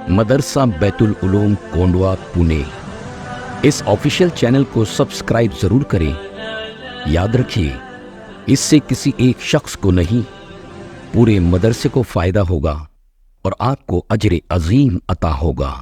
مدرسہ بیت العلوم کونڈوا پونے۔ اس official channel کو سبسکرائب ضرور کریں۔ یاد رکھیے، اس سے کسی ایک شخص کو نہیں، پورے مدرسے کو فائدہ ہوگا اور آپ کو اجر عظیم عطا ہوگا۔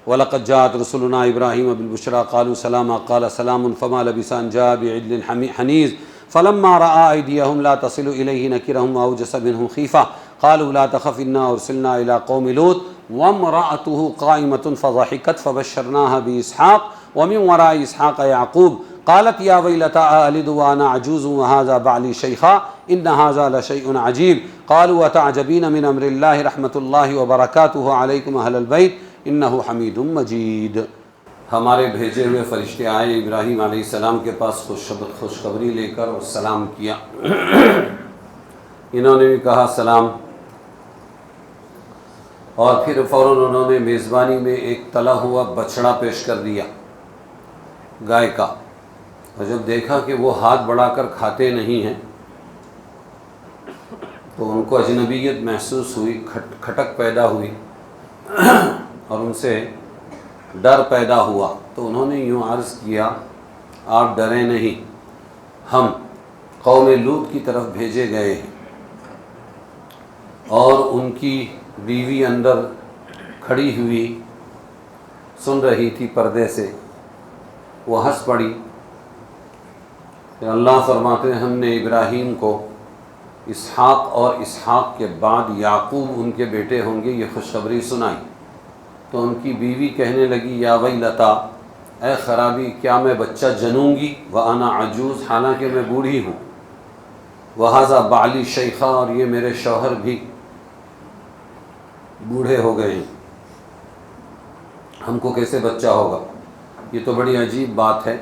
وَلَقَدْ جَاءَتْ رُسُلُنَا إِبْرَاهِيمَ بِالْبُشْرَىٰ قَالُوا سَلَامًا قَالَ سَلَامٌ فَمَا لَبِثَ أَن جَاءَ بِعِجْلٍ حَنِيذٍ فَلَمَّا رَأَىٰ أَيْدِيَهُمْ لَا تَصِلُ إِلَيْهِ نَكِرَهُمْ وَأَوْجَسَ مِنْهُمْ خِيفَةً قَالُوا لَا تَخَفْ إِنَّا أُرْسِلْنَا إِلَىٰ قَوْمِ لُوطٍ وَامْرَأَتُهُ قَائِمَةٌ فَضَحِكَتْ فَبَشَّرْنَاهَا بِإِسْحَاقَ وَمِن وَرَاءِ إِسْحَاقَ يَعْقُوبَ قالت يا ويلتى أألد وأنا عجوز وهذا بعلي شيخا إن هذا لشيء عجيب قالوا أتعجبين من أمر الله رحمة الله وبركاته عليكم أهل البيت إنه حميد مجيد۔ ہمارے بھیجے ہوئے فرشتے آئے ابراہیم علیہ السلام کے پاس خوشخبری لے کر اور سلام کیا۔ انہوں نے بھی کہا سلام، اور پھر فوراً انہوں نے میزبانی میں ایک تلا ہوا بچڑا پیش کر دیا گائے کا، اور جب دیکھا کہ وہ ہاتھ بڑھا کر کھاتے نہیں ہیں تو ان کو اجنبیت محسوس ہوئی، کھٹک پیدا ہوئی اور ان سے ڈر پیدا ہوا، تو انہوں نے یوں عرض کیا آپ ڈریں نہیں، ہم قوم لوط کی طرف بھیجے گئے ہیں۔ اور ان کی بیوی اندر کھڑی ہوئی سن رہی تھی پردے سے، وہ ہنس پڑی۔ اللہ فرماتے ہیں ہم نے ابراہیم کو اسحاق اور اسحاق کے بعد یعقوب ان کے بیٹے ہوں گے یہ خوشخبری سنائی، تو ان کی بیوی کہنے لگی یا ویلتا، اے خرابی، کیا میں بچہ جنوں گی، وَأَنَا عَجُوز، حالانکہ میں بوڑھی ہوں، وَهَذَا بَعْلِي شَيْخًا، اور یہ میرے شوہر بھی بوڑھے ہو گئے ہیں، ہم کو کیسے بچہ ہوگا؟ یہ تو بڑی عجیب بات ہے۔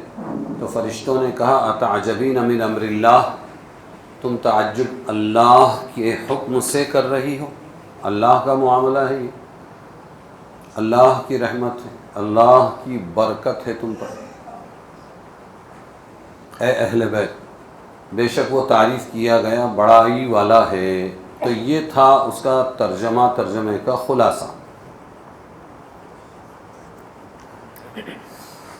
تو فرشتوں نے کہا اتعجبین من امر اللہ، تم تعجب اللہ کے حکم سے کر رہی ہو؟ اللہ کا معاملہ ہے یہ، اللہ کی رحمت ہے، اللہ کی برکت ہے تم پر۔ اے اہل بیت، بے شک وہ تعریف کیا گیا بڑائی والا ہے۔ تو یہ تھا اس کا ترجمے کا خلاصہ۔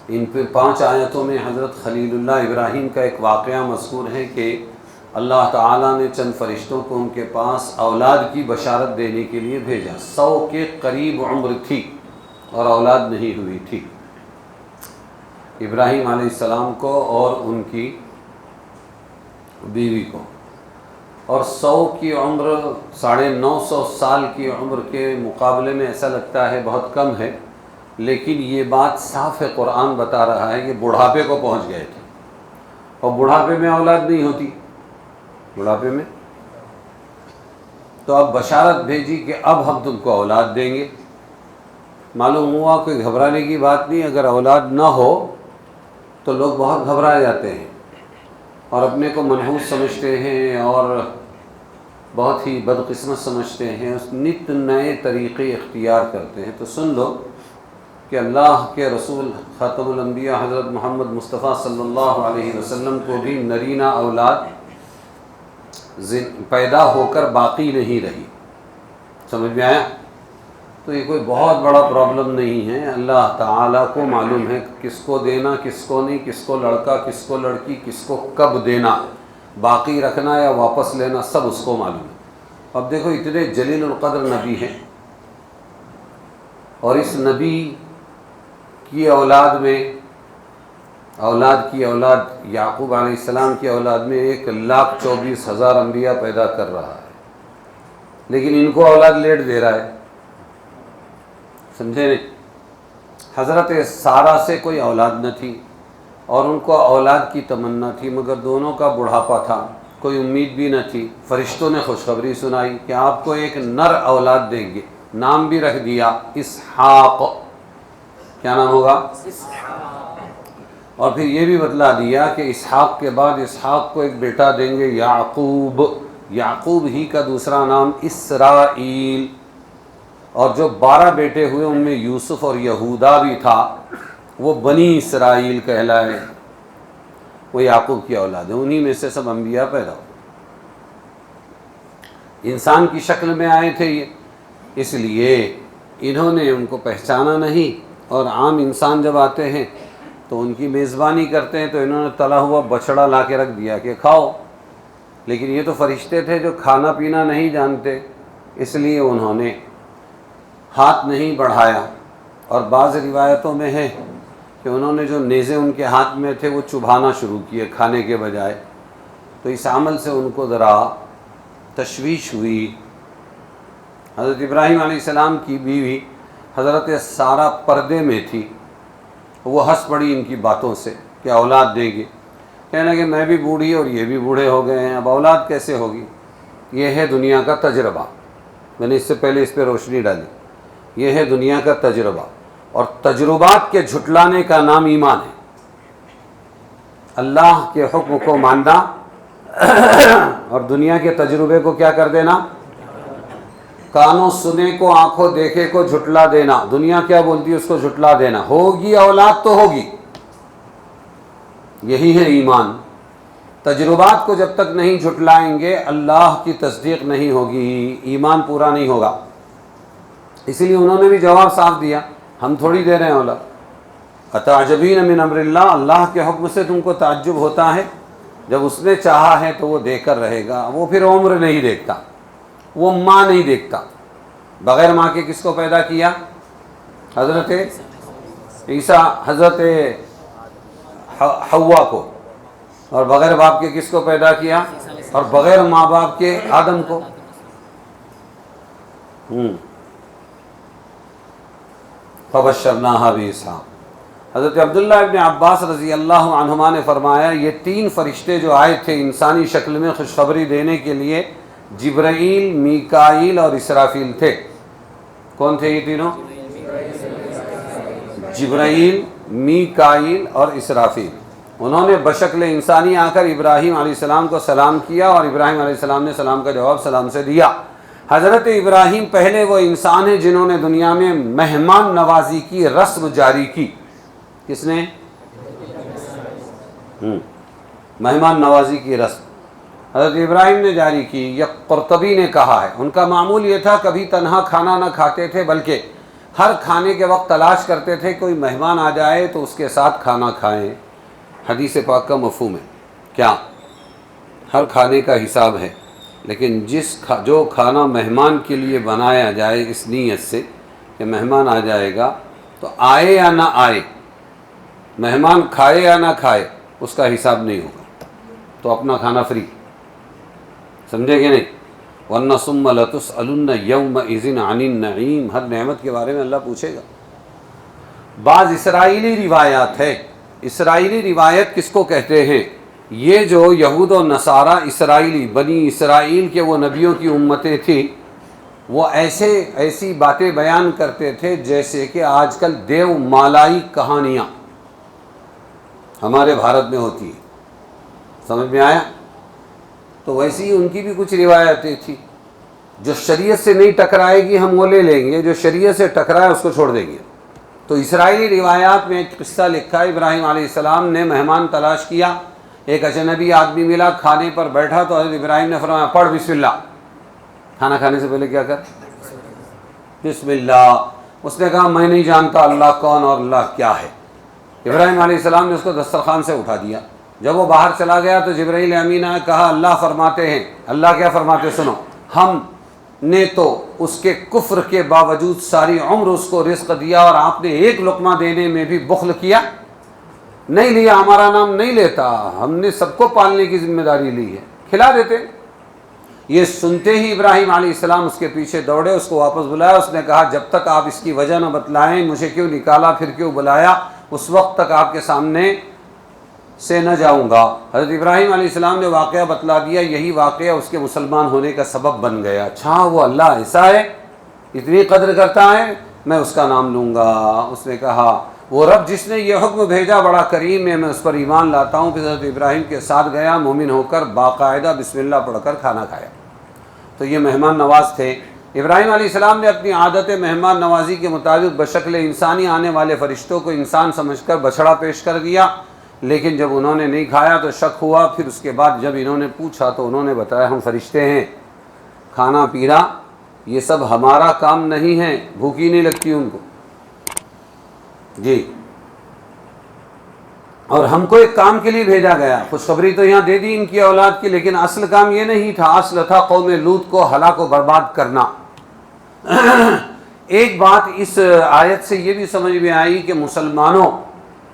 ان پہ 5 آیتوں میں حضرت خلیل اللہ ابراہیم کا ایک واقعہ مذکور ہے کہ اللہ تعالیٰ نے چند فرشتوں کو ان کے پاس اولاد کی بشارت دینے کے لیے بھیجا۔ 100 کے قریب عمر تھی اور اولاد نہیں ہوئی تھی ابراہیم علیہ السلام کو اور ان کی بیوی کو، اور 100 کی عمر 950 سال کی عمر کے مقابلے میں ایسا لگتا ہے بہت کم ہے، لیکن یہ بات صاف ہے، قرآن بتا رہا ہے کہ بڑھاپے کو پہنچ گئے تھے، اور بڑھاپے میں اولاد نہیں ہوتی، بڑھاپے میں۔ تو اب بشارت بھیجی کہ اب ہم تم کو اولاد دیں گے۔ معلوم ہوا کوئی گھبرانے کی بات نہیں، اگر اولاد نہ ہو تو لوگ بہت گھبرا جاتے ہیں اور اپنے کو منحوس سمجھتے ہیں اور بہت ہی بدقسمت سمجھتے ہیں، نت نئے طریقے اختیار کرتے ہیں۔ تو سن لو کہ اللہ کے رسول خاتم الانبیاء حضرت محمد مصطفیٰ صلی اللہ علیہ وسلم کو بھی نرینہ اولاد پیدا ہو کر باقی نہیں رہی۔ سمجھ میں آیا؟ تو یہ کوئی بہت بڑا پرابلم نہیں ہے، اللہ تعالیٰ کو معلوم ہے کس کو دینا کس کو نہیں، کس کو لڑکا کس کو لڑکی، کس کو کب دینا، باقی رکھنا یا واپس لینا، سب اس کو معلوم ہے۔ اب دیکھو اتنے جلیل القدر نبی ہیں، اور اس نبی کی اولاد میں یعقوب علیہ السلام کی اولاد میں 1,24,000 انبیاء پیدا کر رہا ہے، لیکن ان کو اولاد لیٹ دے رہا ہے، سمجھے نہیں؟ حضرت سارہ سے کوئی اولاد نہ تھی اور ان کو اولاد کی تمنا تھی، مگر دونوں کا بڑھاپا تھا، کوئی امید بھی نہ تھی۔ فرشتوں نے خوشخبری سنائی کہ آپ کو ایک نر اولاد دیں گے، نام بھی رکھ دیا اسحاق۔ کیا نام ہوگا؟ اور پھر یہ بھی بتلا دیا کہ اسحاق کے بعد اسحاق کو ایک بیٹا دیں گے یعقوب، یعقوب ہی کا دوسرا نام اسرائیل، اور جو 12 بیٹے ہوئے ان میں یوسف اور یہودا بھی تھا، وہ بنی اسرائیل کہلائے، وہ یعقوب کی اولاد ہے، انہی میں سے سب انبیاء پیدا ہوئے۔ انسان کی شکل میں آئے تھے یہ، اس لیے انہوں نے ان کو پہچانا نہیں، اور عام انسان جب آتے ہیں تو ان کی میزبانی کرتے ہیں، تو انہوں نے تلا ہوا بچڑا لا کے رکھ دیا کہ کھاؤ، لیکن یہ تو فرشتے تھے جو کھانا پینا نہیں جانتے، اس لیے انہوں نے ہاتھ نہیں بڑھایا، اور بعض روایتوں میں ہے کہ انہوں نے جو نیزے ان کے ہاتھ میں تھے وہ چبھانا شروع کیے کھانے کے بجائے، تو اس عمل سے ان کو ذرا تشویش ہوئی۔ حضرت ابراہیم علیہ السلام کی بیوی حضرت سارہ پردے میں تھی، وہ ہنس پڑی ان کی باتوں سے کہ اولاد دیں گے، کہنے لگے میں بھی بوڑھی اور یہ بھی بوڑھے ہو گئے ہیں، اب اولاد کیسے ہوگی؟ یہ ہے دنیا کا تجربہ، میں نے اس سے پہلے اس پہ روشنی ڈالی، یہ ہے دنیا کا تجربہ، اور تجربات کے جھٹلانے کا نام ایمان ہے۔ اللہ کے حکم کو ماننا اور دنیا کے تجربے کو کیا کر دینا؟ کانوں سنے کو، آنکھوں دیکھے کو جھٹلا دینا۔ دنیا کیا بولتی ہے اس کو جھٹلا دینا۔ ہوگی اولاد تو ہوگی، یہی ہے ایمان۔ تجربات کو جب تک نہیں جھٹلائیں گے اللہ کی تصدیق نہیں ہوگی، ایمان پورا نہیں ہوگا۔ اسی لیے انہوں نے بھی جواب صاف دیا، ہم تھوڑی دے رہے ہیں اولاد، اتعجبین من امر اللہ، اللہ کے حکم سے تم کو تعجب ہوتا ہے؟ جب اس نے چاہا ہے تو وہ دے کر رہے گا۔ وہ پھر عمر نہیں دیکھتا، وہ ماں نہیں دیکھتا۔ بغیر ماں کے کس کو پیدا کیا؟ حضرت عیسیٰ، حضرت حوا کو، اور بغیر باپ کے کس کو پیدا کیا؟ اور بغیر ماں باپ کے آدم کو۔ فبشرناها بإسحاق۔ حضرت عبداللہ ابن عباس رضی اللہ عنہما نے فرمایا یہ تین فرشتے جو آئے تھے انسانی شکل میں خوشخبری دینے کے لیے، جبرائیل، میکائیل اور اسرافیل تھے۔ کون تھے یہ تینوں؟ جبرائیل، میکائیل اور اسرافیل۔ انہوں نے بشکل انسانی آ کر ابراہیم علیہ السلام کو سلام کیا، اور ابراہیم علیہ السلام نے سلام کا جواب سلام سے دیا۔ حضرت ابراہیم پہلے وہ انسان ہیں جنہوں نے دنیا میں مہمان نوازی کی رسم جاری کی۔ کس نے؟ مہمان نوازی کی رسم حضرت ابراہیم نے جاری کی۔ یہ قرطبی نے کہا ہے ان کا معمول یہ تھا، کبھی تنہا کھانا نہ کھاتے تھے، بلکہ ہر کھانے کے وقت تلاش کرتے تھے کوئی مہمان آ جائے تو اس کے ساتھ کھانا کھائیں۔ حدیث پاک کا مفہوم ہے کیا؟ ہر کھانے کا حساب ہے، لیکن جو کھانا مہمان کے لیے بنایا جائے اس نیت سے کہ مہمان آ جائے گا تو آئے یا نہ آئے، مہمان کھائے یا نہ کھائے، اس کا حساب نہیں ہوگا، تو اپنا کھانا فری، سمجھے کہ نہیں؟ وَأَنَّ ثُمَّ لَتُسْأَلُنَّ يَوْمَئِذٍ عَنِ النَّعِيمِ، ہر نعمت کے بارے میں اللہ پوچھے گا۔ بعض اسرائیلی روایات ہے۔ اسرائیلی روایت کس کو کہتے ہیں؟ یہ جو یہود و نصارہ اسرائیلی، بنی اسرائیل کے وہ نبیوں کی امتیں تھیں، وہ ایسی باتیں بیان کرتے تھے جیسے کہ آج کل دیو مالائی کہانیاں ہمارے بھارت میں ہوتی ہیں، سمجھ میں آیا؟ تو ویسی ہی ان کی بھی کچھ روایتیں تھیں۔ جو شریعت سے نہیں ٹکرائے گی ہم وہ لے لیں گے، جو شریعت سے ٹکرائے اس کو چھوڑ دیں گے۔ تو اسرائیلی روایات میں ایک قصہ لکھا، ابراہیم علیہ السلام نے مہمان تلاش کیا، ایک اجنبی آدمی ملا، کھانے پر بیٹھا تو حضرت ابراہیم نے فرمایا پڑھ بسم اللہ۔ کھانا کھانے سے پہلے کیا کر؟ بسم اللہ۔ اس نے کہا میں نہیں جانتا اللہ کون اور اللہ کیا ہے۔ ابراہیم علیہ السلام نے اس کو دسترخوان سے اٹھا دیا۔ جب وہ باہر چلا گیا تو جبرائیل امین نے کہا اللہ فرماتے ہیں، اللہ کیا فرماتے سنو، ہم نے تو اس کے کفر کے باوجود ساری عمر اس کو رزق دیا، اور آپ نے ایک لقمہ دینے میں بھی بخل کیا نہیں، لیا، ہمارا نام نہیں لیتا، ہم نے سب کو پالنے کی ذمہ داری لی ہے، کھلا دیتے۔ یہ سنتے ہی ابراہیم علیہ السلام اس کے پیچھے دوڑے، اس کو واپس بلایا۔ اس نے کہا جب تک آپ اس کی وجہ نہ بتلائیں، مجھے کیوں نکالا پھر کیوں بلایا، اس وقت تک آپ کے سامنے سے نہ جاؤں گا۔ حضرت ابراہیم علیہ السلام نے واقعہ بتلا دیا، یہی واقعہ اس کے مسلمان ہونے کا سبب بن گیا۔ اچھا وہ اللہ ایسا ہے، اتنی قدر کرتا ہے، میں اس کا نام لوں گا۔ اس نے کہا وہ رب جس نے یہ حکم بھیجا بڑا کریم ہے، میں اس پر ایمان لاتا ہوں۔ پھر حضرت ابراہیم کے ساتھ گیا، مومن ہو کر باقاعدہ بسم اللہ پڑھ کر کھانا کھایا۔ تو یہ مہمان نواز تھے۔ ابراہیم علیہ السلام نے اپنی عادت مہمان نوازی کے مطابق بشکل انسانی آنے والے فرشتوں کو انسان سمجھ کر بچھڑا پیش کر دیا، لیکن جب انہوں نے نہیں کھایا تو شک ہوا۔ پھر اس کے بعد جب انہوں نے پوچھا تو انہوں نے بتایا ہم فرشتے ہیں، کھانا پینا یہ سب ہمارا کام نہیں ہے، بھوکی نہیں لگتی ان کو جی. اور ہم کو ایک کام کے لیے بھیجا گیا، خوشخبری تو یہاں دے دی ان کی اولاد کی، لیکن اصل کام یہ نہیں تھا، اصل تھا قوم لوط کو ہلاک و برباد کرنا. ایک بات اس آیت سے یہ بھی سمجھ میں آئی کہ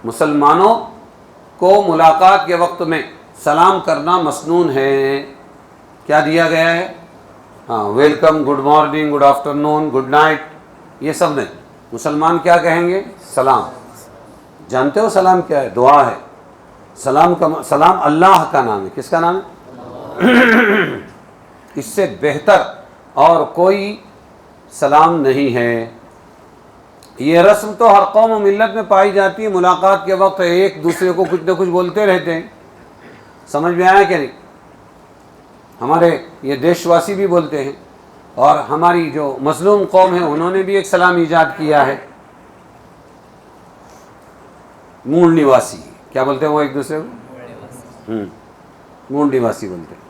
مسلمانوں کو ملاقات کے وقت میں سلام کرنا مسنون ہے. کیا دیا گیا ہے؟ ہاں، welcome, good morning, good afternoon, good night, یہ سب نہیں. مسلمان کیا کہیں گے؟ سلام. جانتے ہو سلام کیا ہے؟ دعا ہے. سلام اللہ کا نام ہے. کس کا نام ہے؟ اس سے بہتر اور کوئی سلام نہیں ہے. یہ رسم تو ہر قوم و ملت میں پائی جاتی ہے، ملاقات کے وقت ایک دوسرے کو کچھ نہ کچھ بولتے رہتے ہیں. سمجھ میں آیا کہ نہیں؟ ہمارے یہ دیش واسی بھی بولتے ہیں، اور ہماری جو مظلوم قوم ہے انہوں نے بھی ایک سلام ایجاد کیا ہے. مونڈ نواسی، کیا بولتے ہیں وہ ایک دوسرے کو؟ مونڈ نواسی بولتے ہیں.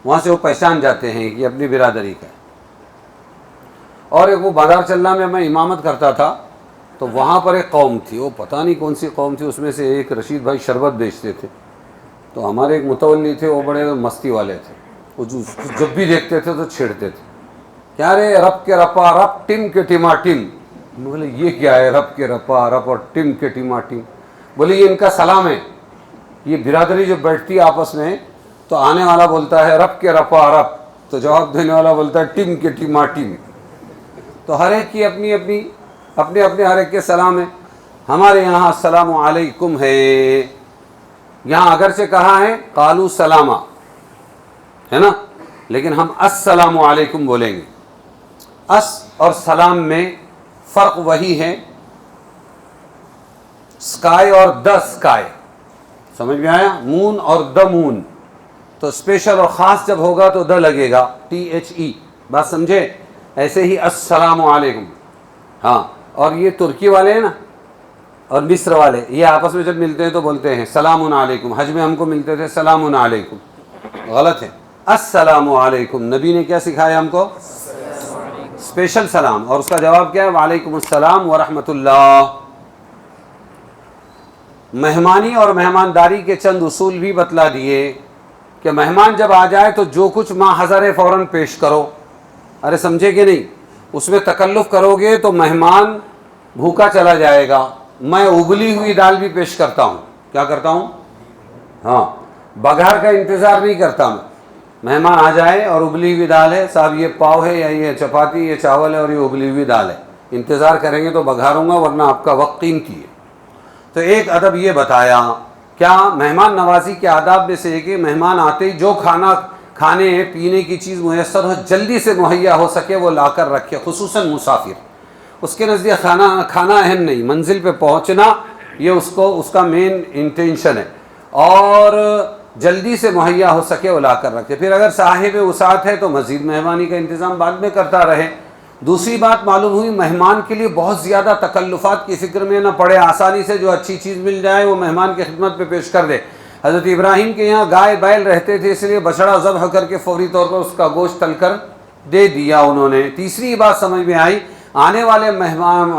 وہاں سے وہ پہچان جاتے ہیں کہ اپنی برادری کا ہے. اور ایک وہ بازار چلنا میں امامت کرتا تھا، تو وہاں پر ایک قوم تھی، وہ پتہ نہیں کون سی قوم تھی، اس میں سے ایک رشید بھائی شربت بیچتے تھے. تو ہمارے ایک متولی تھے، وہ بڑے مستی والے تھے، وہ جب بھی دیکھتے تھے تو چھیڑتے تھے. کیا رے رب کے رپا رپ ٹم کے ٹما ٹم. بولے یہ کیا ہے رب کے رپا رپ اور ٹم کے ٹما ٹم؟ بولے یہ ان کا سلام ہے. یہ برادری جو بیٹھتی ہے آپس میں، تو آنے والا بولتا ہے رب کے رپا رپ، تو جواب دینے والا بولتا ہے ٹم کے ٹما ٹم. تو ہر ایک کی اپنی اپنے ہر ایک کے سلام ہے. ہمارے یہاں السلام علیکم ہے، یہاں اگرچہ کہا ہے قالو سلاما ہے نا، لیکن ہم السلام علیکم بولیں گے. اس اور سلام میں فرق وہی ہے، اسکائی اور دا اسکائی. سمجھ میں آیا؟ مون اور دا مون. تو اسپیشل اور خاص جب ہوگا تو دا لگے گا، THE. بات سمجھے؟ ایسے ہی السلام علیکم. ہاں، اور یہ ترکی والے ہیں نا اور مصر والے، یہ آپس میں جب ملتے ہیں تو بولتے ہیں سلام علیکم. حج میں ہم کو ملتے تھے سلام علیکم. غلط ہے، السلام علیکم. نبی نے کیا سکھایا ہم کو؟ اسپیشل سلام. اور اس کا جواب کیا ہے؟ وعلیکم السلام ورحمۃ اللہ. مہمانی اور مہمانداری کے چند اصول بھی بتلا دیے کہ مہمان جب آ جائے تو جو کچھ ماں حضر ہے فوراً پیش کرو. ارے سمجھے کہ نہیں؟ اس میں تکلف کرو گے تو مہمان بھوکا چلا جائے گا. میں ابلی ہوئی دال بھی پیش کرتا ہوں. کیا کرتا ہوں؟ ہاں، بگھار کا انتظار نہیں کرتا میں. مہمان آ جائے اور ابلی ہوئی دال ہے، صاحب یہ پاؤ ہے یا یہ چپاتی، یہ چاول ہے اور یہ ابلی ہوئی دال ہے، انتظار کریں گے تو بگھاروں گا، ورنہ آپ کا وقت قیمتی ہے. تو ایک ادب یہ بتایا. کیا؟ مہمان نوازی کے آداب میں سے کہ مہمان آتے ہی جو کھانے پینے کی چیز میسر ہو، جلدی سے مہیا ہو سکے وہ لا کر رکھے. خصوصاً مسافر، اس کے نزدیک کھانا اہم نہیں، منزل پہ پہنچنا یہ اس کا مین انٹینشن ہے، اور جلدی سے مہیا ہو سکے وہ لا کر رکھے. پھر اگر صاحب وسعت ہے تو مزید مہمانی کا انتظام بعد میں کرتا رہے. دوسری بات معلوم ہوئی، مہمان کے لیے بہت زیادہ تکلفات کی فکر میں نہ پڑے، آسانی سے جو اچھی چیز مل جائے وہ مہمان کی خدمت پہ پیش کر دے. حضرت ابراہیم کے یہاں گائے بیل رہتے تھے، اس لیے بچڑا ذبح کر کے فوری طور پر اس کا گوشت تل کر دے دیا انہوں نے. تیسری بات سمجھ میں آئی، آنے والے مہمان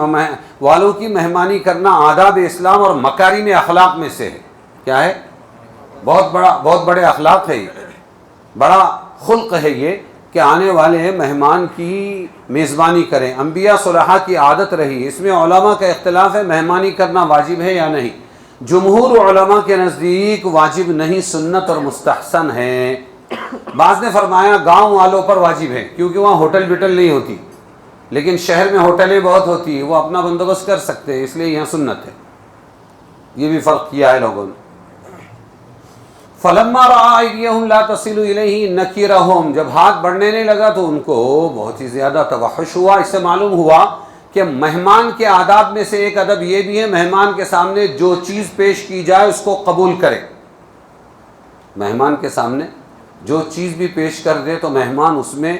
والوں کی مہمانی کرنا آداب اسلام اور مکارم اخلاق میں سے ہے. کیا ہے؟ بہت بڑے اخلاق ہے، یہ بڑا خلق ہے یہ کہ آنے والے مہمان کی میزبانی کریں. انبیاء صلحاء کی عادت رہی. اس میں علماء کا اختلاف ہے مہمانی کرنا واجب ہے یا نہیں. جمہور علماء کے نزدیک واجب نہیں، سنت اور مستحسن ہے. بعض نے فرمایا گاؤں والوں پر واجب ہے، کیونکہ وہاں ہوٹل بیٹل نہیں ہوتی، لیکن شہر میں ہوٹلیں بہت ہوتی ہیں، وہ اپنا بندوبست کر سکتے ہیں، اس لیے یہاں سنت ہے. یہ بھی فرق کیا ہے لوگوں نے. فَلَمَّا رَأَىٰ أَيْدِيَهُمْ لَا تَصِلُ إِلَيْهِ نَكِرَهُمْ. جب ہاتھ بڑھنے نہیں لگا تو ان کو بہت ہی زیادہ توحش ہوا. اس سے معلوم ہوا کہ مہمان کے آداب میں سے ایک ادب یہ بھی ہے، مہمان کے سامنے جو چیز پیش کی جائے اس کو قبول کرے. مہمان کے سامنے جو چیز بھی پیش کر دے تو مہمان اس میں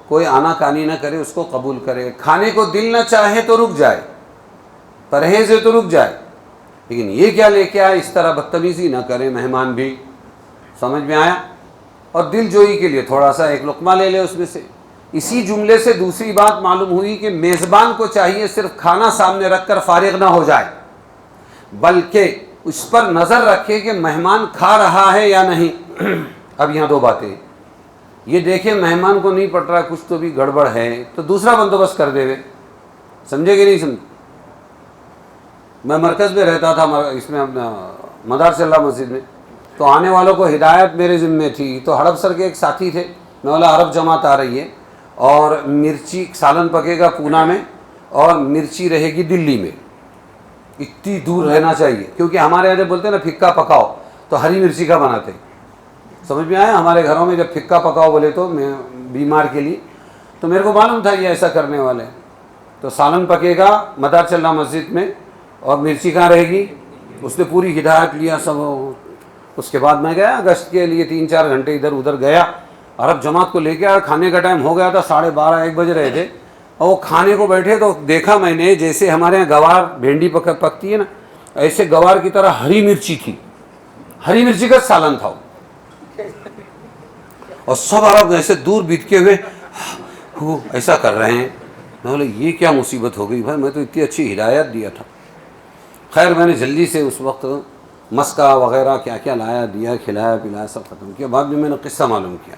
کوئی آنا کانی نہ کرے، اس کو قبول کرے. کھانے کو دل نہ چاہے تو رک جائے، پرہیز ہے تو رک جائے، لیکن یہ کیا لے کے آئے، اس طرح بدتمیزی نہ کرے مہمان بھی. سمجھ میں آیا؟ اور دل جوئی کے لیے تھوڑا سا ایک لقمہ لے لے اس میں سے. اسی جملے سے دوسری بات معلوم ہوئی کہ میزبان کو چاہیے صرف کھانا سامنے رکھ کر فارغ نہ ہو جائے، بلکہ اس پر نظر رکھے کہ مہمان کھا رہا ہے یا نہیں۔ اب یہاں دو باتیں، یہ دیکھیں مہمان کو نہیں پڑ رہا کچھ تو بھی گڑبڑ ہے تو دوسرا بندوبست کر دے وے، سمجھے کہ نہیں سمجھے؟ میں مرکز میں رہتا تھا، اس میں اپنا مدارس اللہ مسجد میں، تو آنے والوں کو ہدایت میرے ذمے تھی۔ تو ہڑپ سر کے ایک ساتھی تھے، میں بولا عرب جماعت آ رہی ہے اور مرچی سالن پکے گا پونا میں اور مرچی رہے گی دلی میں، اتنی دور رہنا چاہیے، کیونکہ ہمارے یہاں بولتے ہیں نا پھکا پکاؤ تو ہری مرچی کا بناتے ہیں، سمجھ میں آیا؟ ہمارے گھروں میں جب پھکا پکاؤ بولے تو میں بیمار کے لیے، تو میرے کو معلوم تھا یہ ایسا کرنے والے ہیں، تو سالن پکے گا مدارس اللہ مسجد میں اور مرچی کہاں رہے گی، اس نے پوری ہدایت لیا سب۔ اس کے بعد میں گیا گشت کے لیے 3-4 گھنٹے ادھر ادھر گیا، عرب جماعت کو لے کے آیا، کھانے کا ٹائم ہو گیا تھا، 12:30-1 بج رہے تھے، اور وہ کھانے کو بیٹھے تو دیکھا میں نے جیسے ہمارے یہاں گوار بھینڈی پکتی ہے نا، ایسے گوار کی طرح ہری مرچی تھی، ہری مرچی کا سالن تھا، اور سب عرب ایسے دور بیٹھے ہوئے ایسا کر رہے ہیں۔ میں بولے یہ کیا مصیبت ہو گئی بھائی، میں تو اتنی اچھی ہدایت دیا تھا۔ خیر میں نے جلدی سے اس وقت مسکا وغیرہ کیا کیا لایا، دیا، کھلایا پلایا، سب ختم کیا۔ بعد میں نے قصہ معلوم کیا،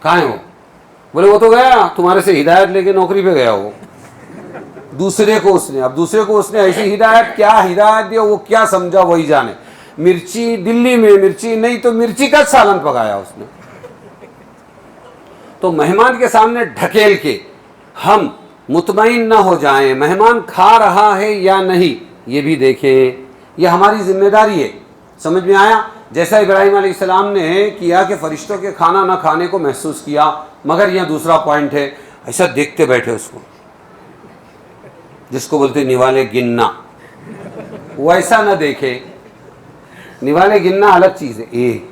کہاں ہے وہ؟ بولے وہ تو گیا تمہارے سے ہدایت لے کے نوکری پہ گیا وہ، دوسرے کو اس نے ایسی ہدایت کیا ہدایت دیا، وہ کیا سمجھا وہی جانے۔ مرچی دلی میں مرچی نہیں تو مرچی کا سالن پکایا اس نے۔ تو مہمان کے سامنے ڈھکیل کے ہم مطمئن نہ ہو جائیں مہمان کھا رہا ہے یا نہیں، یہ بھی دیکھیں، یہ ہماری ذمہ داری ہے۔ سمجھ میں آیا؟ جیسا ابراہیم علیہ السلام نے کیا کہ فرشتوں کے کھانا نہ کھانے کو محسوس کیا، مگر یہ دوسرا پوائنٹ ہے، ایسا دیکھتے بیٹھے اس کو، جس کو بولتے نوالے گننا، وہ ایسا نہ دیکھے۔ نوالے گننا الگ چیز ہے، ایک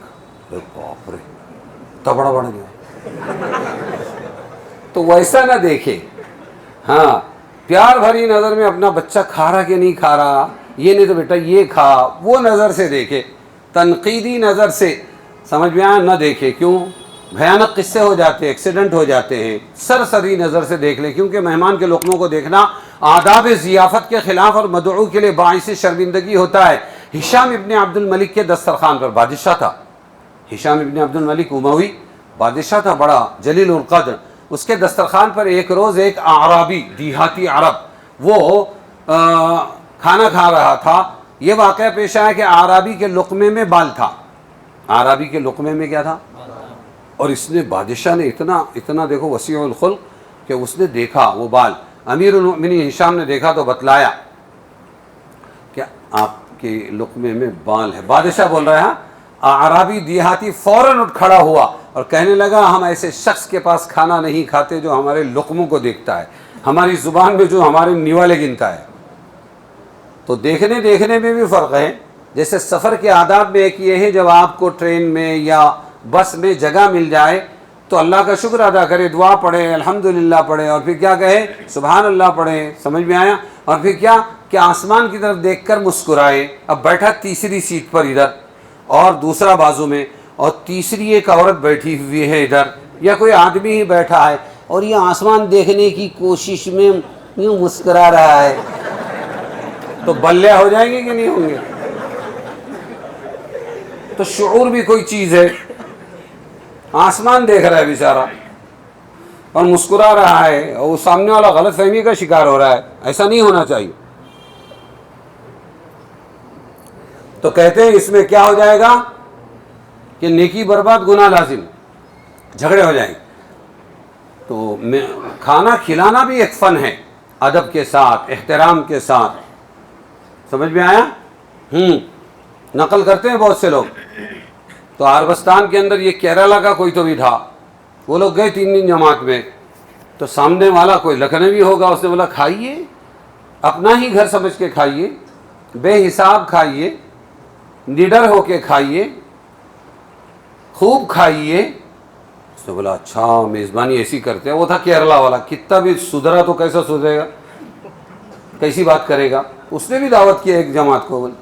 باپ رے تبڑا بڑھ گیا، تو ویسا نہ دیکھے۔ ہاں پیار بھری نظر میں اپنا بچہ کھا رہا کہ نہیں کھا رہا، یہ نہیں تو بیٹا یہ کھا، وہ نظر سے دیکھے، تنقیدی نظر سے، سمجھ میں آیا؟ نہ دیکھے، کیوں؟ بھیانک قصے ہو جاتے ہیں، ایکسیڈنٹ ہو جاتے ہیں، سرسری نظر سے دیکھ لے، کیونکہ مہمان کے لقموں کو دیکھنا آداب ضیافت کے خلاف اور مدعو کے لیے باعث شرمندگی ہوتا ہے۔ ہشام ابن عبد الملک کے دسترخوان پر، بادشاہ تھا ہشام ابن عبد الملک اموی، بادشاہ تھا بڑا جلیل القدر، اس کے دسترخوان پر ایک روز ایک اعرابی دیہاتی عرب وہ کھانا کھا رہا تھا۔ یہ واقعہ پیش آیا کہ اعرابی کے لقمے میں بال تھا، اعرابی کے لقمے میں کیا تھا؟ اور اس نے بادشاہ نے اتنا دیکھو وسیع الخلق کہ اس نے دیکھا وہ بال، امیر المؤمنین ہشام نے دیکھا تو بتلایا کہ آپ کے لقمے میں بال ہے۔ بادشاہ بول رہا ہے، اعرابی دیہاتی فوراً اٹھ کھڑا ہوا اور کہنے لگا ہم ایسے شخص کے پاس کھانا نہیں کھاتے جو ہمارے لقموں کو دیکھتا ہے، ہماری زبان میں جو ہمارے نوالے گنتا ہے۔ تو دیکھنے میں بھی فرق ہے۔ جیسے سفر کے آداب میں ایک یہ ہے، جب آپ کو ٹرین میں یا بس میں جگہ مل جائے تو اللہ کا شکر ادا کرے، دعا پڑھے، الحمدللہ پڑھے، اور پھر کیا کہے؟ سبحان اللہ پڑھے، سمجھ میں آیا؟ اور پھر کیا کہ آسمان کی طرف دیکھ کر مسکرائے۔ اب بیٹھا تیسری سیٹ پر ادھر اور دوسرا بازو میں، اور تیسری ایک عورت بیٹھی ہوئی ہے ادھر، یا کوئی آدمی ہی بیٹھا ہے اور یہ آسمان دیکھنے کی کوشش میں یوں مسکرا رہا ہے، تو بلے ہو جائیں گے کہ نہیں ہوں گے؟ تو شعور بھی کوئی چیز ہے، آسمان دیکھ رہا ہے بیچارہ اور مسکرا رہا ہے، اور وہ سامنے والا غلط فہمی کا شکار ہو رہا ہے، ایسا نہیں ہونا چاہیے۔ تو کہتے ہیں اس میں کیا ہو جائے گا کہ نیکی برباد گناہ لازم، جھگڑے ہو جائیں گے۔ تو کھانا کھلانا بھی ایک فن ہے، ادب کے ساتھ، احترام کے ساتھ، سمجھ میں آیا؟ نقل کرتے ہیں بہت سے لوگ۔ تو عربستان کے اندر یہ کیرالہ کا کوئی تو بھی تھا، وہ لوگ گئے 3 دن جماعت میں، تو سامنے والا کوئی لکھنوی ہوگا، اس نے بولا کھائیے، اپنا ہی گھر سمجھ کے کھائیے، بے حساب کھائیے، نڈر ہو کے کھائیے، خوب کھائیے۔ اس نے بولا اچھا میزبانی ایسی کرتے ہیں۔ وہ تھا کیرلا والا، کتنا بھی سدھرا تو کیسا سدھرے گا، کیسی بات کرے گا۔ اس نے بھی دعوت کیا ایک جماعت کو، بولے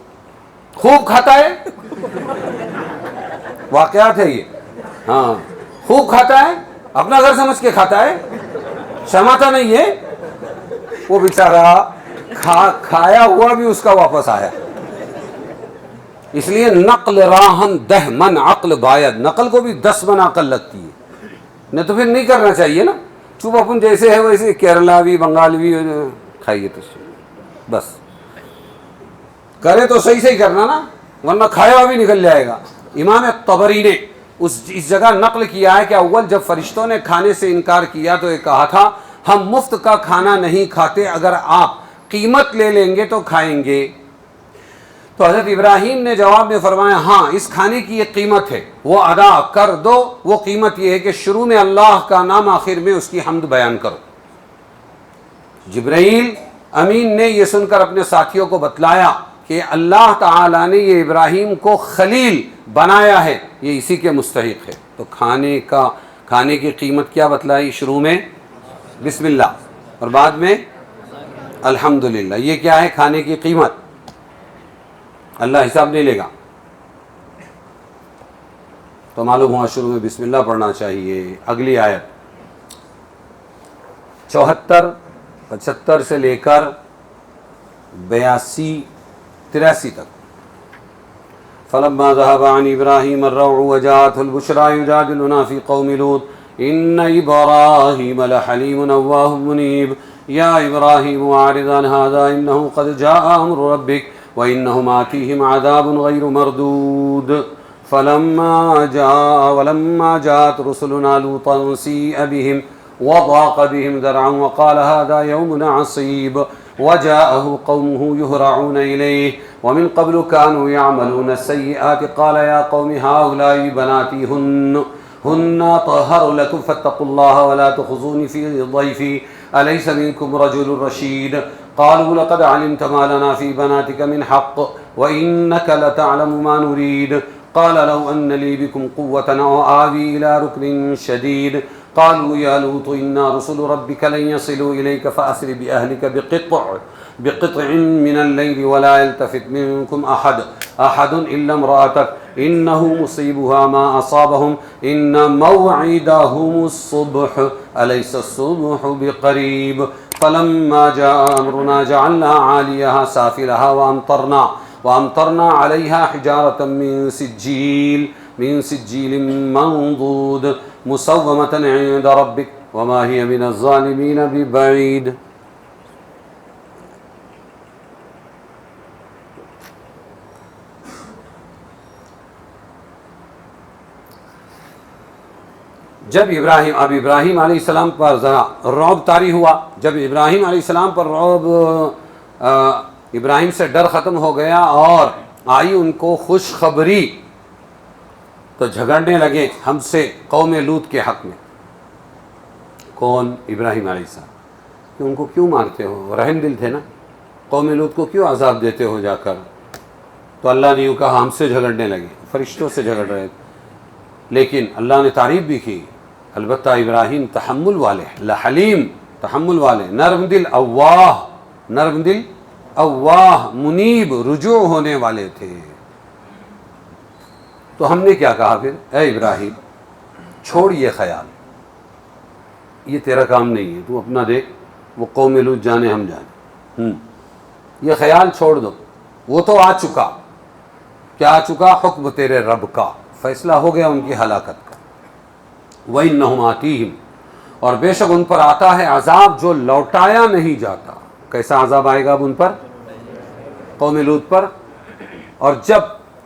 خوب کھاتا ہے، واقعات ہے یہ، ہاں خوب کھاتا ہے، اپنا گھر سمجھ کے کھاتا ہے، سماتا نہیں ہے وہ بیچارہ، کھایا ہوا بھی اس کا واپس آیا. اس لیے نقل راہن 10 من عقل باید، نقل کو بھی 10 من عقل لگتی ہے، نہیں تو پھر نہیں کرنا چاہیے نا. چوپ اپن جیسے ہے ویسے کیرلاوی بنگالوی کھائیے تو بس، کرے تو صحیح صحیح کرنا نا، ورنہ کھایا ہوا بھی نکل جائے گا. امام طبری نے اس جگہ نقل کیا ہے کہ اول جب فرشتوں نے کھانے سے انکار کیا تو یہ کہا تھا ہم مفت کا کھانا نہیں کھاتے، اگر آپ قیمت لے لیں گے تو کھائیں گے. تو حضرت ابراہیم نے جواب میں فرمایا ہاں اس کھانے کی یہ قیمت ہے، وہ ادا کر دو. وہ قیمت یہ ہے کہ شروع میں اللہ کا نام، آخر میں اس کی حمد بیان کرو. جبرائیل امین نے یہ سن کر اپنے ساتھیوں کو بتلایا کہ اللہ تعالیٰ نے یہ ابراہیم کو خلیل بنایا ہے، یہ اسی کے مستحق ہے. تو کھانے کی قیمت کیا بتلائی؟ شروع میں بسم اللہ اور بعد میں الحمدللہ. یہ کیا ہے کھانے کی قیمت؟ اللہ حساب نہیں لے گا. تو معلوم ہوا شروع میں بسم اللہ پڑھنا چاہیے. اگلی آیت 74 75 سے لے کر 82 83 تک. فلما ذهب عن ابراہیم الروع وجاءته البشرى يجادلنا في قوم لوط ان ابراہیم لحلیم اواه منیب یا ابراہیم اعرض عن هذا انه قد جاء امر ربك وانهم آتيهم عذاب غير مردود. ولما جاءت رسلنا لوطا سيء بهم وضاق بهم ذرعا وقال هذا يوم عصيب وجاءه قومه يهرعون إليه ومن قبل كانوا يعملون السيئات قال يا قوم هؤلاء بناتي هن طهر لكم فاتقوا الله ولا تخزوني في ضيفي أليس منكم رجل رشيد. قالوا لقد علمت ما لنا في بناتك من حق وإنك لتعلم ما نريد. قال لو أن لي بكم قوة أو آوي إلى ركن شديد. قالوا يا لوط إنا رسل ربك لن يصلوا إليك فأسر بأهلك بقطع من الليل ولا يلتفت منكم أحد إلا امرأتك إنه مصيبها ما أصابهم إن موعدهم الصبح أليس الصبح بقريب. فلما جاء أمرنا جعلنا عاليها سافلها وأمطرنا عليها حجارة من سجيل منضود مسومة عند ربك وما هي من الظالمين ببعيد. جب ابراہیم علیہ السلام پر ذرا رعب طاری ہوا، جب ابراہیم علیہ السلام پر رعب، ابراہیم سے ڈر ختم ہو گیا اور آئی ان کو خوشخبری، تو جھگڑنے لگے ہم سے قوم لوط کے حق میں. کون؟ ابراہیم علیہ السلام. کہ ان کو کیوں مارتے ہو؟ رحم دل تھے نا، قوم لوط کو کیوں عذاب دیتے ہو جا کر؟ تو اللہ نے یوں کہا ہم سے جھگڑنے لگے، فرشتوں سے جھگڑ رہے تھے. لیکن اللہ نے تعریف بھی کی، البتہ ابراہیم تحمل والے، لحلیم تحمل والے، نرم دل اواہ منیب رجوع ہونے والے تھے. تو ہم نے کیا کہا پھر؟ اے ابراہیم چھوڑ یہ خیال، یہ تیرا کام نہیں ہے، تو اپنا دیکھ، وہ قوم لوط جانے ہم جانے، یہ خیال چھوڑ دو. وہ تو آ چکا، کیا آ چکا؟ حکم تیرے رب کا، فیصلہ ہو گیا ان کی ہلاکت کا. وَإِنَّهُمْ آتِيهِمْ، اور بے شک ان پر آتا ہے عذاب جو لوٹایا نہیں جاتا. کیسا عذاب آئے گا اب ان پر؟ قوم لوط پر. اور جب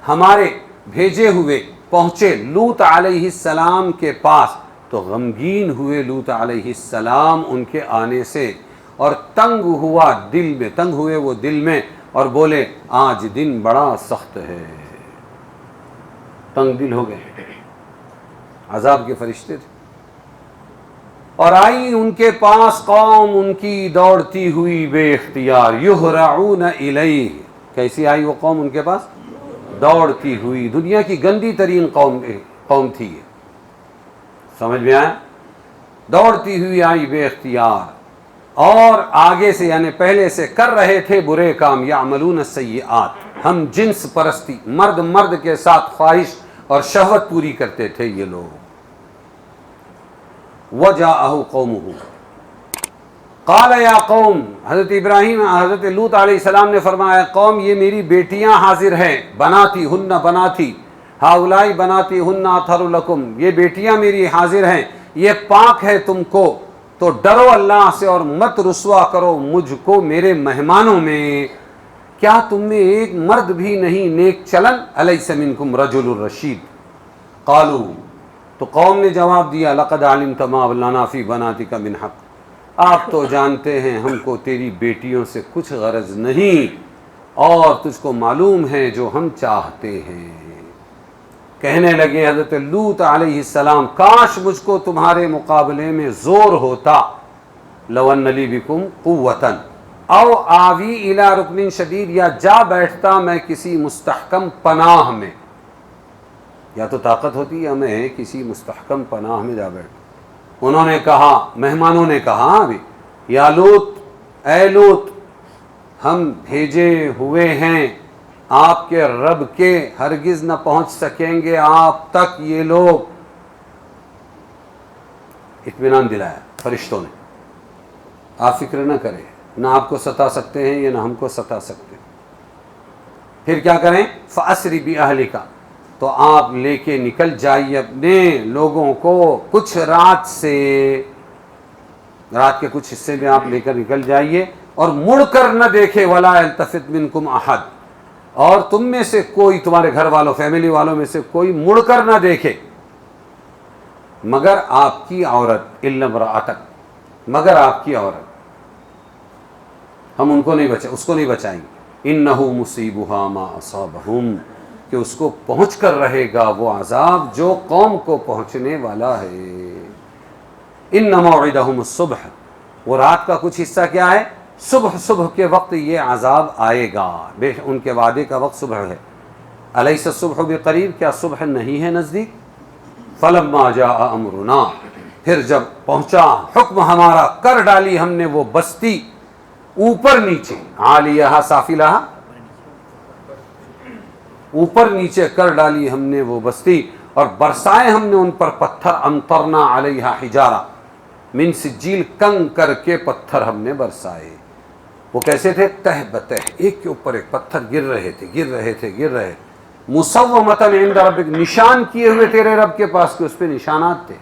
ہمارے بھیجے ہوئے پہنچے لوط علیہ السلام کے پاس تو غمگین ہوئے لوط علیہ السلام ان کے آنے سے، اور تنگ ہوئے وہ دل میں، اور بولے آج دن بڑا سخت ہے. تنگ دل ہو گئے، عذاب کے فرشتے تھے. اور آئی ان کے پاس قوم ان کی دوڑتی ہوئی بے اختیار، یہرعون الیہ. کیسی آئی وہ قوم ان کے پاس؟ دوڑتی ہوئی. دنیا کی گندی ترین قوم تھی یہ، سمجھ میں آیا؟ دوڑتی ہوئی آئی بے اختیار، اور آگے سے یعنی پہلے سے کر رہے تھے برے کام. یعملون السیئات، ہم جنس پرستی، مرد کے ساتھ خواہش اور شہوت پوری کرتے تھے یہ لوگ. وجاءہ قومہ، قال یا قوم، حضرت ابراہیم حضرت لوط علیہ السلام نے فرمایا قوم یہ میری بیٹیاں حاضر ہیں، بناتی ہن بناتی ہاؤلائی بناتی ہن اطہر لکم، یہ بیٹیاں میری حاضر ہیں، یہ پاک ہے تم کو، تو ڈرو اللہ سے اور مت رسوا کرو مجھ کو میرے مہمانوں میں، کیا تم میں ایک مرد بھی نہیں نیک چلن، الیس منکم رجل الرشید، قالوا، تو قوم نے جواب دیا لقد علمت ما لنا فی بناتک من حق، آپ تو جانتے ہیں ہم کو تیری بیٹیوں سے کچھ غرض نہیں، اور تجھ کو معلوم ہے جو ہم چاہتے ہیں۔ کہنے لگے حضرت لوط علیہ السلام کاش مجھ کو تمہارے مقابلے میں زور ہوتا، لو ان لی بکم قوتا او آوی الی رکن شدید، یا جا بیٹھتا میں کسی مستحکم پناہ میں، یا تو طاقت ہوتی یا میں کسی مستحکم پناہ میں جا بیٹھتا۔ انہوں نے کہا، مہمانوں نے کہا ابھی، یا لوط، اے لوط، ہم بھیجے ہوئے ہیں آپ کے رب کے، ہرگز نہ پہنچ سکیں گے آپ تک یہ لوگ۔ اطمینان دلایا فرشتوں نے، آپ فکر نہ کریں، نہ آپ کو ستا سکتے ہیں یا نہ ہم کو ستا سکتے ہیں۔ پھر کیا کریں؟ فَأَسْرِ بِأَهْلِكَ، تو آپ لے کے نکل جائیے اپنے لوگوں کو کچھ رات سے، رات کے کچھ حصے میں آپ لے کر نکل جائیے، اور مڑ کر نہ دیکھے، وَلَا يَلْتَفِتْ مِنْكُمْ أَحَدٌ، اور تم میں سے کوئی، تمہارے گھر والوں فیملی والوں میں سے کوئی مڑ کر نہ دیکھے مگر آپ کی عورت، إِلَّا امْرَأَتَكَ، مگر آپ کی عورت، ہم ان کو نہیں بچائیں، اس کو نہیں بچائیں گے، إِنَّهُ مُصِيبُهَا مَا أَصَابَهُمْ، کہ اس کو پہنچ کر رہے گا وہ عذاب جو قوم کو پہنچنے والا ہے۔ إِنَّ مَوْعِدَهُمُ الصُّبْحُ، وہ رات کا کچھ حصہ کیا ہے؟ صبح کے وقت یہ عذاب آئے گا، ان کے وعدے کا وقت صبح ہے۔ الیس الصبح بقریب، کیا صبح نہیں ہے نزدیک؟ فلما جاء امرنا، پھر جب پہنچا حکم ہمارا، کر ڈالی ہم نے وہ بستی اوپر نیچے، عالیہا سافلہا، اوپر نیچے کر ڈالی ہم نے وہ بستی، اور برسائے ہم نے ان پر پتھر، امطرنا علیہا حجارہ من سجیل، کنگ کر کے پتھر ہم نے برسائے۔ وہ کیسے تھے؟ تہ بتہ، ایک کے اوپر ایک پتھر گر رہے تھے، مسومۃ عند ربک، نشان کیے ہوئے تیرے رب کے پاس، کہ اس پہ نشانات تھے۔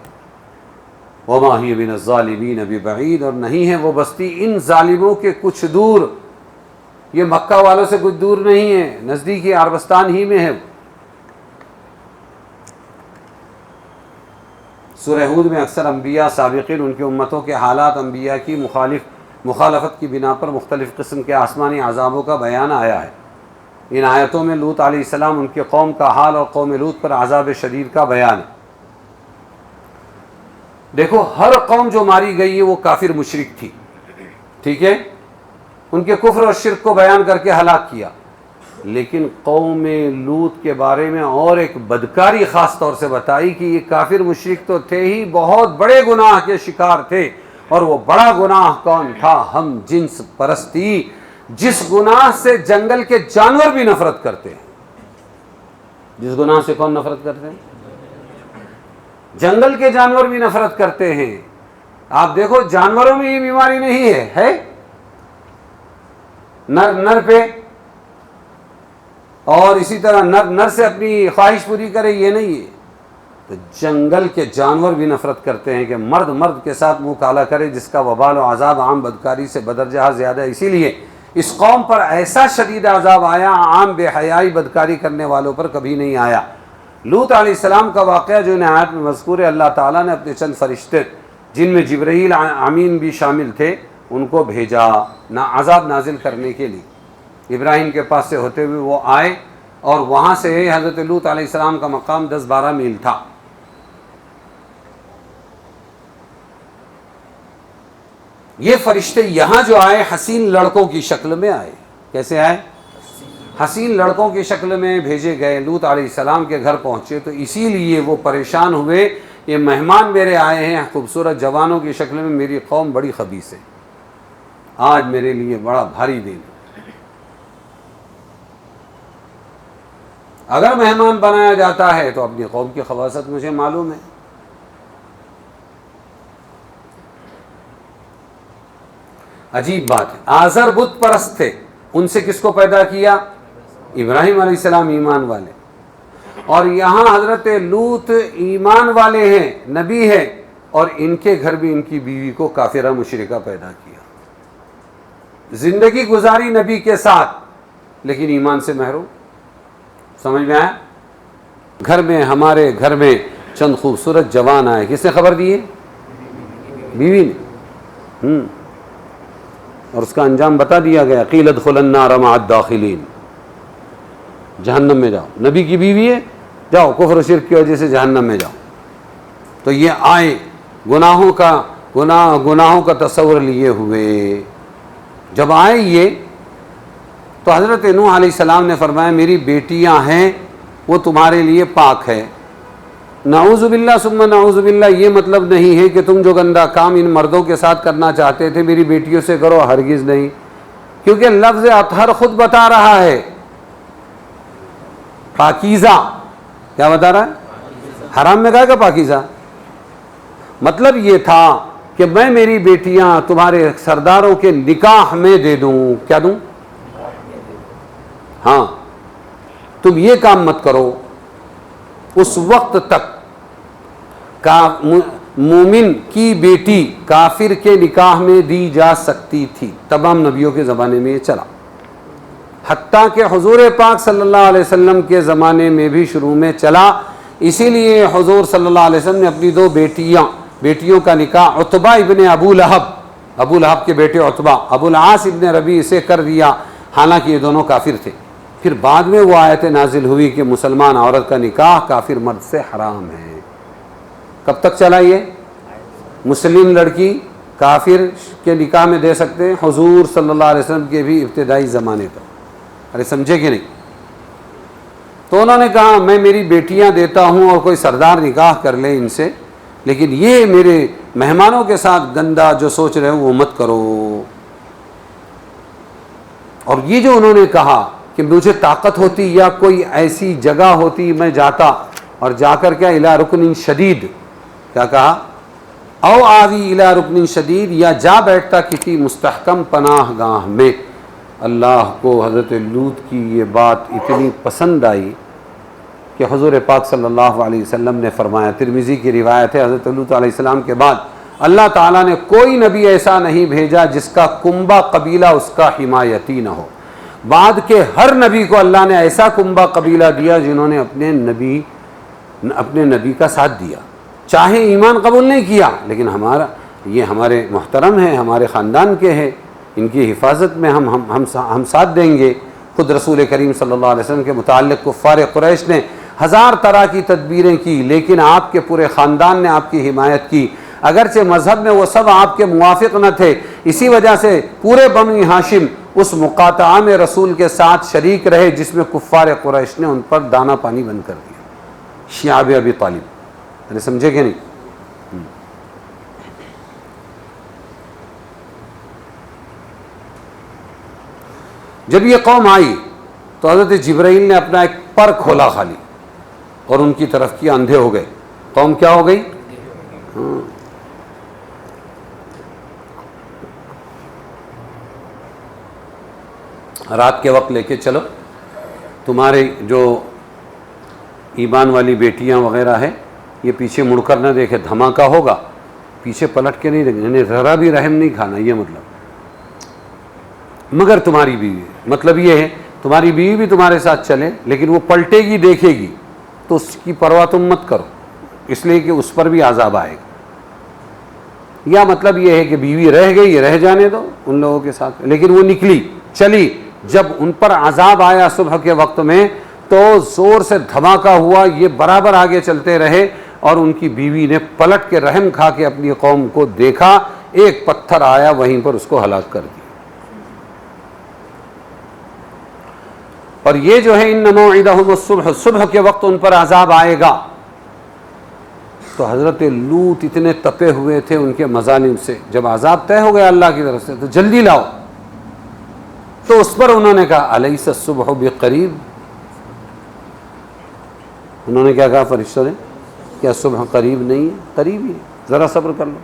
وما ہی من الظالمین ببعید، اور نہیں ہے وہ بستی ان ظالموں کے کچھ دور، یہ مکہ والوں سے کچھ دور نہیں ہے، نزدیک ہی عربستان ہی میں ہے۔ سورہ ہود میں اکثر انبیاء سابقین، ان کی امتوں کے حالات، انبیاء کی مخالفت کی بنا پر مختلف قسم کے آسمانی عذابوں کا بیان آیا ہے۔ ان آیتوں میں لوط علیہ السلام، ان کے قوم کا حال اور قوم لوط پر عذاب شدید کا بیان ہے۔ دیکھو ہر قوم جو ماری گئی ہے وہ کافر مشرک تھی، ٹھیک ہے، ان کے کفر اور شرک کو بیان کر کے ہلاک کیا، لیکن قوم لوط کے بارے میں اور ایک بدکاری خاص طور سے بتائی کہ یہ کافر مشرک تو تھے ہی، بہت بڑے گناہ کے شکار تھے، اور وہ بڑا گناہ کون تھا؟ ہم جنس پرستی، جس گناہ سے جنگل کے جانور بھی نفرت کرتے ہیں۔ جس گناہ سے کون نفرت کرتے ہیں؟ جنگل کے جانور بھی نفرت کرتے ہیں۔ آپ دیکھو جانوروں میں یہ بیماری نہیں ہے نر پہ، اور اسی طرح نر سے اپنی خواہش پوری کرے، یہ نہیں ہے۔ تو جنگل کے جانور بھی نفرت کرتے ہیں کہ مرد کے ساتھ منہ کالا کرے، جس کا وبال و عذاب عام بدکاری سے بدرجہ زیادہ۔ اسی لیے اس قوم پر ایسا شدید عذاب آیا، عام بے حیائی بدکاری کرنے والوں پر کبھی نہیں آیا۔ لوط علیہ السلام کا واقعہ جو ان آیات میں مذکور ہے، اللہ تعالیٰ نے اپنے چند فرشتے، جن میں جبرائیل امین بھی شامل تھے، ان کو بھیجا عذاب نازل کرنے کے لیے۔ ابراہیم کے پاس سے ہوتے ہوئے وہ آئے، اور وہاں سے حضرت لوط علیہ السلام کا مقام 10-12 میل تھا۔ یہ فرشتے یہاں جو آئے حسین لڑکوں کی شکل میں آئے۔ کیسے آئے؟ حسین لڑکوں کی شکل میں بھیجے گئے، لوط علیہ السلام کے گھر پہنچے، تو اسی لیے وہ پریشان ہوئے، یہ مہمان میرے آئے ہیں خوبصورت جوانوں کی شکل میں، میری قوم بڑی خبیث ہے، آج میرے لیے بڑا بھاری دن۔ اگر مہمان بنایا جاتا ہے تو اپنی قوم کی خباثت مجھے معلوم ہے۔ عجیب بات ہے، آزر بت پرست تھے، ان سے کس کو پیدا کیا؟ ابراہیم علیہ السلام ایمان والے، اور یہاں حضرت لوط ایمان والے ہیں، نبی ہے، اور ان کے گھر بھی ان کی بیوی کو کافرہ مشرکہ پیدا کیا، زندگی گزاری نبی کے ساتھ لیکن ایمان سے محروم۔ سمجھ میں آیا؟ گھر میں، ہمارے گھر میں چند خوبصورت جوان آئے، کس نے خبر دی ہے؟ بیوی نے، اور اس کا انجام بتا دیا گیا، قیل ادخل النار مع الداخلین، جہنم میں جاؤ، نبی کی بیوی ہے، جاؤ کفر و شرک کی وجہ سے جہنم میں جاؤ۔ تو یہ آئے گناہوں کا تصور لیے ہوئے، جب آئے یہ تو حضرت نوح علیہ السلام نے فرمایا میری بیٹیاں ہیں وہ تمہارے لیے پاک ہے۔ نعوذ باللہ ثم نعوذ باللہ، یہ مطلب نہیں ہے کہ تم جو گندا کام ان مردوں کے ساتھ کرنا چاہتے تھے میری بیٹیوں سے کرو، ہرگز نہیں، کیونکہ لفظ اطہر خود بتا رہا ہے پاکیزہ، کیا بتا رہا ہے؟ حرام میں کہا کہ پاکیزہ، مطلب یہ تھا کہ میں میری بیٹیاں تمہارے سرداروں کے نکاح میں دے دوں، کیا دوں؟ ہاں، تم یہ کام مت کرو۔ اس وقت تک مومن کی بیٹی کافر کے نکاح میں دی جا سکتی تھی، تمام نبیوں کے زمانے میں یہ چلا، حتیٰ کہ حضور پاک صلی اللہ علیہ وسلم کے زمانے میں بھی شروع میں چلا۔ اسی لیے حضور صلی اللہ علیہ وسلم نے اپنی دو بیٹیوں کا نکاح عتبہ ابن ابو لہب کے بیٹے عتبہ، ابو العاص ابن ربیع سے کر دیا، حالانکہ یہ دونوں کافر تھے۔ پھر بعد میں وہ آیت نازل ہوئی کہ مسلمان عورت کا نکاح کافر مرد سے حرام ہے۔ کب تک چلا یہ؟ مسلم لڑکی کافر کے نکاح میں دے سکتے ہیں، حضور صلی اللہ علیہ وسلم کے بھی ابتدائی زمانے تک۔ ارے سمجھے کہ نہیں؟ تو انہوں نے کہا میں میری بیٹیاں دیتا ہوں اور کوئی سردار نکاح کر لے ان سے، لیکن یہ میرے مہمانوں کے ساتھ گندا جو سوچ رہے ہو وہ مت کرو۔ اور یہ جو انہوں نے کہا کہ مجھے طاقت ہوتی یا کوئی ایسی جگہ ہوتی میں جاتا اور جا کر کیا الی رکن شدید، کیا کہا؟ او آوی الی رکن شدید، یا جا بیٹھتا کسی مستحکم پناہ گاہ میں۔ اللہ کو حضرت لوط کی یہ بات اتنی پسند آئی کہ حضور پاک صلی اللہ علیہ وسلم نے فرمایا، ترمذی کی روایت ہے، حضرت لوط علیہ السلام کے بعد اللہ تعالیٰ نے کوئی نبی ایسا نہیں بھیجا جس کا کنبہ قبیلہ اس کا حمایتی نہ ہو۔ بعد کے ہر نبی کو اللہ نے ایسا کنبہ قبیلہ دیا جنہوں نے اپنے نبی کا ساتھ دیا، چاہے ایمان قبول نہیں کیا، لیکن یہ ہمارے محترم ہیں، ہمارے خاندان کے ہیں، ان کی حفاظت میں ہم ساتھ دیں گے۔ خود رسول کریم صلی اللہ علیہ وسلم کے متعلق کفار قریش نے ہزار طرح کی تدبیریں کی، لیکن آپ کے پورے خاندان نے آپ کی حمایت کی، اگرچہ مذہب میں وہ سب آپ کے موافق نہ تھے۔ اسی وجہ سے پورے بنی ہاشم اس مقاطعہ میں رسول کے ساتھ شریک رہے جس میں کفار قریش نے ان پر دانہ پانی بند کر دیا، شیعہ ابی طالب۔ نے سمجھے کہ نہیں؟ جب یہ قوم آئی تو حضرت جبرائیل نے اپنا ایک پر کھولا خالی اور ان کی طرف کیا، اندھے ہو گئے، قوم کیا ہو گئی؟ رات کے وقت لے کے چلو، تمہارے جو ایمان والی بیٹیاں وغیرہ ہے یہ پیچھے مڑ کر نہ دیکھے، دھماکہ ہوگا، پیچھے پلٹ کے نہیں دیکھیں، انہیں ذرا بھی رحم نہیں کھانا، یہ مطلب۔ مگر تمہاری بیوی، مطلب یہ ہے تمہاری بیوی بھی تمہارے ساتھ چلے لیکن وہ پلٹے گی، دیکھے گی، تو اس کی پرواہ تم مت کرو، اس لیے کہ اس پر بھی عذاب آئے گا۔ یا مطلب یہ ہے کہ بیوی رہ گئی، رہ جانے دو ان لوگوں کے ساتھ، لیکن وہ نکلی، چلی، جب ان پر عذاب آیا صبح کے وقت میں تو زور سے دھماکہ ہوا، یہ برابر آگے چلتے رہے اور ان کی بیوی نے پلٹ کے رحم کھا کے اپنی قوم کو دیکھا، ایک پتھر آیا وہیں پر اس کو ہلاک کر دیا۔ اور یہ جو ہے ان موعدہم الصبح، صبح کے وقت ان پر عذاب آئے گا۔ تو حضرت لوط اتنے تپے ہوئے تھے ان کے مظالم سے، جب عذاب طے ہو گیا اللہ کی طرف سے تو جلدی لاؤ، تو اس پر انہوں نے کہا الیس الصبح بقریب، انہوں نے کیا کہا فرشتوں نے؟ کیا صبح قریب نہیں ہے؟ قریب ہی ہے، ذرا صبر کر لو۔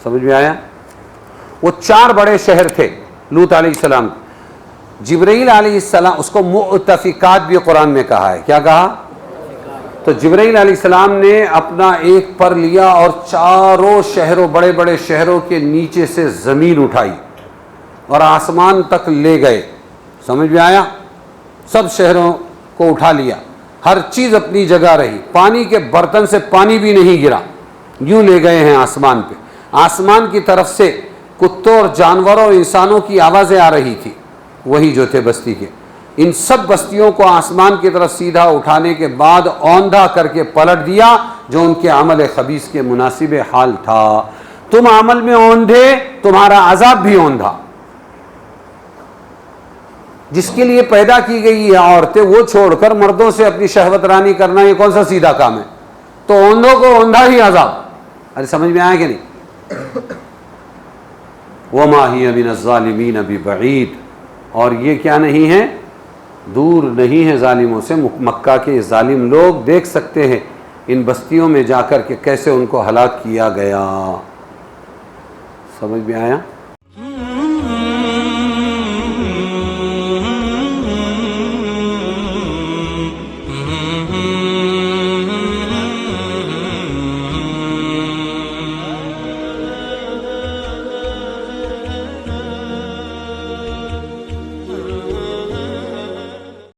سمجھ میں آیا؟ وہ 4 بڑے شہر تھے لوط علیہ السلام. جبرائیل علیہ السلام، اس کو مؤتفقات بھی قرآن میں کہا ہے. کیا کہا؟ تو جبرائیل علیہ السلام نے اپنا ایک پر لیا اور چاروں شہروں، بڑے بڑے شہروں کے نیچے سے زمین اٹھائی اور آسمان تک لے گئے. سمجھ میں آیا؟ سب شہروں کو اٹھا لیا، ہر چیز اپنی جگہ رہی، پانی کے برتن سے پانی بھی نہیں گرا، یوں لے گئے ہیں آسمان پہ. آسمان کی طرف سے کتوں اور جانوروں اور انسانوں کی آوازیں آ رہی تھی، وہی جو تھے بستی کے. ان سب بستیوں کو آسمان کی طرف سیدھا اٹھانے کے بعد اوندھا کر کے پلٹ دیا، جو ان کے عمل خبیث کے مناسب حال تھا. تم عمل میں اوندھے، تمہارا عذاب بھی اوندھا. جس کے لیے پیدا کی گئی یہ عورتیں، وہ چھوڑ کر مردوں سے اپنی شہوت رانی کرنا، یہ کون سا سیدھا کام ہے؟ تو اوندھوں کو اوندھا ہی عذاب. ارے سمجھ میں آیا کہ نہیں؟ وَمَا هِيَ مِنَ الظَّالِمِينَ بِبَعِيدٍ، اور یہ کیا نہیں ہے؟ دور نہیں ہے ظالموں سے. مکہ کے ظالم لوگ دیکھ سکتے ہیں ان بستیوں میں جا کر کہ کیسے ان کو ہلاک کیا گیا. سمجھ میں آیا؟